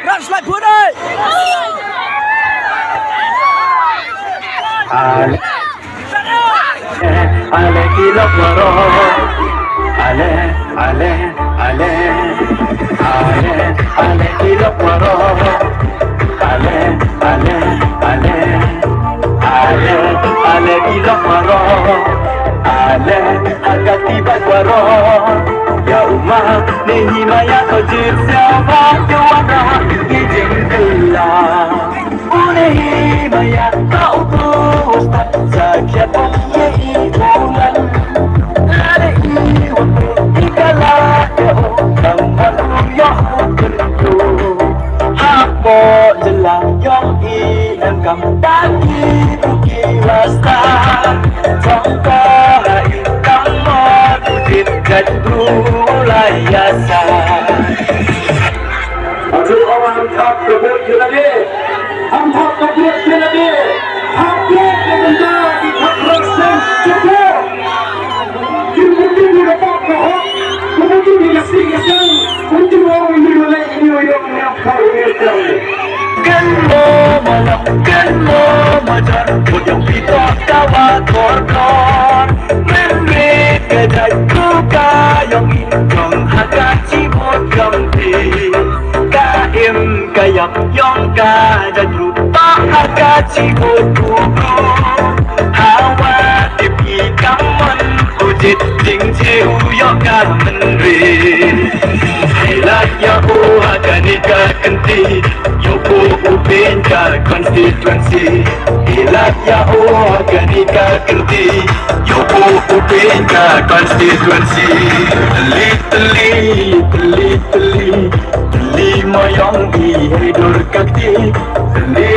Rush lại cuốn ơi. Ale kilo koro, ale kilo koro, ale kilo koro, ale agati bagwaro. Ya umma ni himaya kajir siapa juara izin Allah. Une himaya kau terus tak sakit ye ibulan. Ada iwan ikalah yo kamal yo kerju. Apa jelang yang iam kam daki rugi wasta. Sangka ikam modit gadru layasa. Aduh orang tak kebut jelani. हम बहुत कबूल के लगे आपके बंदा की खबर से चुपो कि मुझे भी रखा हो मुझे भी ऐसी ऐसी मुझे वो नहीं बोले नहीं हो ये मैं आपका ये चले Kenmo majar Pujang pito kawa korkor Memberi kedai kuka Yang injong hagaci bodgamti Kaim kayak yang kajan lupa hagaci bodkuku Hawa tipi kaman Ujit jing ciu yoka menri Hilat ya hagani ka kenti Yoku upinka konstituensi Hilat ya hagani ka kenti Yoku upinka konstituensi Teli mayang di hidur kakti Teli